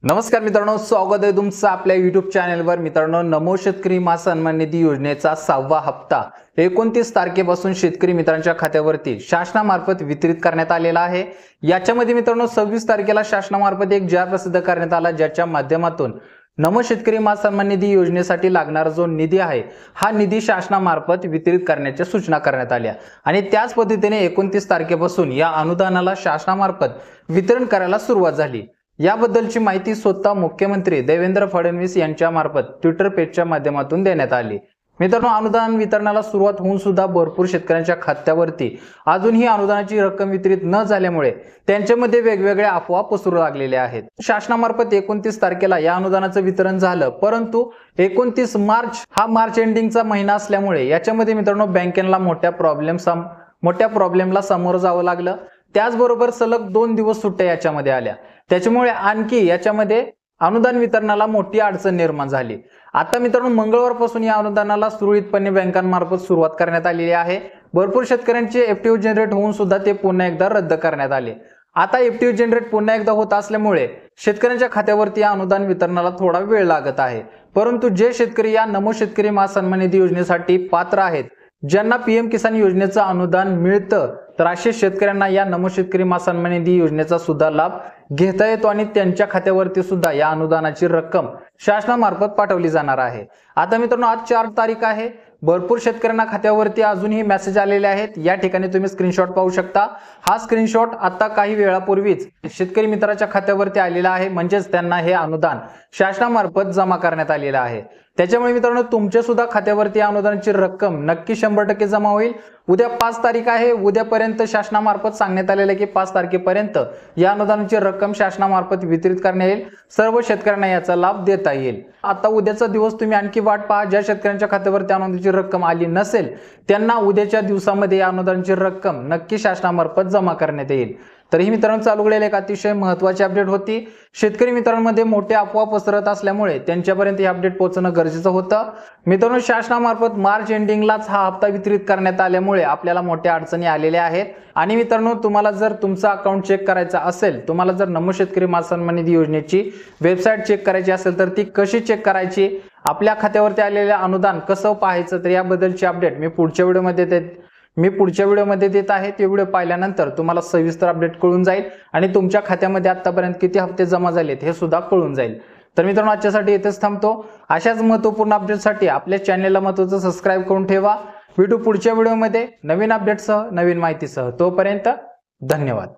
नमस्कार मित्रांनो, स्वागत आहे तुमचं आपल्या YouTube चॅनलवर। मित्रांनो, नमो शेतकरी महासन्मान निधी योजनेचा 6वा हप्ता 29 तारखेपासून शेतकरी मित्रांच्या खात्यावरती शासनामार्फत वितरित करण्यात आलेला आहे। याच्यामध्ये मित्रांनो 26 तारखेला शासनामार्फत एक जाहीर प्रसिद्ध करण्यात आला, ज्याच्या माध्यमातून नमो शेतकरी महासन्मान निधी योजनेसाठी लागणारा जो निधी आहे हा निधी शासनामार्फत वितरित करण्याच्या सूचना करण्यात आल्या आणि त्याच पद्धतीने 29 तारखेपासून या अनुदानाला शासनामार्फत वितरण करायला सुरुवात झाली। याबद्दलची माहिती स्वतः मुख्यमंत्री देवेंद्र फडणवीस यांच्या मार्फत ट्विटर पेजच्या माध्यमातून देण्यात आली। मित्रांनो, अनुदान वितरणाला सुरुवात होऊन सुद्धा भरपूर शेतकऱ्यांच्या खात्यावरती अजूनही अनुदानाची रक्कम वितरित न झाल्यामुळे त्यांच्यामध्ये वेगवेगळ्या अफवा पसरू लागलेल्या आहेत। शासनामार्फत 29 तारखेला या अनुदानाचं वितरण झालं, परंतु 29 मार्च हा मार्च एंडिंगचा महिना असल्यामुळे याच्यामध्ये मित्रांनो बँकेला मोठ्या प्रॉब्लेमला सामोरं जावं लागलं। त्याचबरोबर सलग 2 दिवस सुट्ट्या याच्यामध्ये आल्या, त्याच्यामुळे आणखी याच्यामध्ये अनुदान वितरणाला मोठी अडचण निर्माण झाली। आता मित्रांनो, मंगळवारपासून या अनुदानाला सुरळीतपणे बँकांमार्फत सुरुवात करण्यात आलेली आहे। भरपूर शेतकऱ्यांचे एफटीओ जनरेट होऊन सुद्धा ते पुन्हा एकदा रद्द करण्यात आले। आता एफटीओ जनरेट पुन्हा एकदा होत असल्यामुळे शेतकऱ्यांच्या खात्यावरती या अनुदान वितरणाला थोडा वेळ लागत आहे। परंतु जे शेतकरी या नमो शेतकरी महासन्मान निधी योजनेसाठी पात्र आहेत, ज्यांना पीएम किसान योजनेचं अनुदान मिळतं, तर अशा शेतकऱ्यांना या नमो शेतकरी महासन्मान निधी योजनेचा सुद्धा लाभ घेता येतो आणि त्यांच्या खात्यावरती सुद्धा या अनुदानाची रक्कम शासनामार्फत पाठवली जाणार आहे। आता मित्रांनो, आज 4 तारीख आहे। भरपूर शेतकऱ्यांना खात्यावरती अजूनही मेसेज आलेले आहेत। या ठिकाणी तुम्ही स्क्रीनशॉट पाहू शकता। हा स्क्रीनशॉट आता काही वेळापूर्वीच शेतकरी मित्राच्या खात्यावरती आलेला आहे, म्हणजेच त्यांना हे अनुदान शासनामार्फत जमा करण्यात आलेलं आहे। त्याच्यामुळे मित्रांनो, तुमच्या सुद्धा खात्यावरती अनुदानाची रक्कम नक्की 100% जमा होईल। उद्या 5 तारीख आहे। उद्यापर्यंत शासनामार्फत सांगण्यात आलेलं आहे की 5 तारखेपर्यंत या अनुदानाची रक्कम शासनामार्फत वितरित करण्यात येईल। सर्व शेतकऱ्यांना याचा लाभ देता येईल। आता उद्याचा दिवस तुम्ही आणखी वाट पहा। ज्या शेतकऱ्यांच्या खात्यावरती अनुदानाची रक्कम आली नसेल, त्यांना उद्याच्या दिवसामध्ये या अनुदानाची रक्कम नक्की शासनामार्फत जमा करण्यात येईल। तर ही मित्रांनो, चालू घडलेली एक अतिशय महत्त्वाची अपडेट होती। शेतकरी मित्रांमध्ये मोठे अफवा पसरत असल्यामुळे त्यांच्यापर्यंत ही अपडेट पोहोचणं गरजेचं होतं। मित्रांनो, शासनामार्फत मार्च एंडिंगलाच हा हप्ता वितरित करण्यात आल्यामुळे आपल्याला मोठ्या अडचणी आलेल्या आहेत। आणि मित्रांनो, तुम्हाला जर तुमचा अकाउंट चेक करायचा असेल, तुम्हाला जर नमो शेतकरी महासन्मान निधी योजनेची वेबसाईट चेक करायची असेल, तर ती कशी चेक करायची, आपल्या खात्यावरती आलेले अनुदान कसं पाहायचं, तर याबद्दलची अपडेट मी पुढच्या व्हिडिओमध्ये देत आहे। ते व्हिडिओ पाहिल्यानंतर तुम्हाला सविस्तर अपडेट कळून जाईल आणि तुमच्या खात्यामध्ये आतापर्यंत किती हप्ते जमा झालेत हे सुद्धा कळून जाईल। तर मित्रांनो, आजच्यासाठी इथेच थांबतो। अशाच महत्त्वपूर्ण अपडेटसाठी आपल्या चॅनलला महत्त्वाचं सबस्क्राईब करून ठेवा। भेटू पुढच्या व्हिडिओमध्ये नवीन अपडेटसह, नवीन माहितीसह। तोपर्यंत धन्यवाद।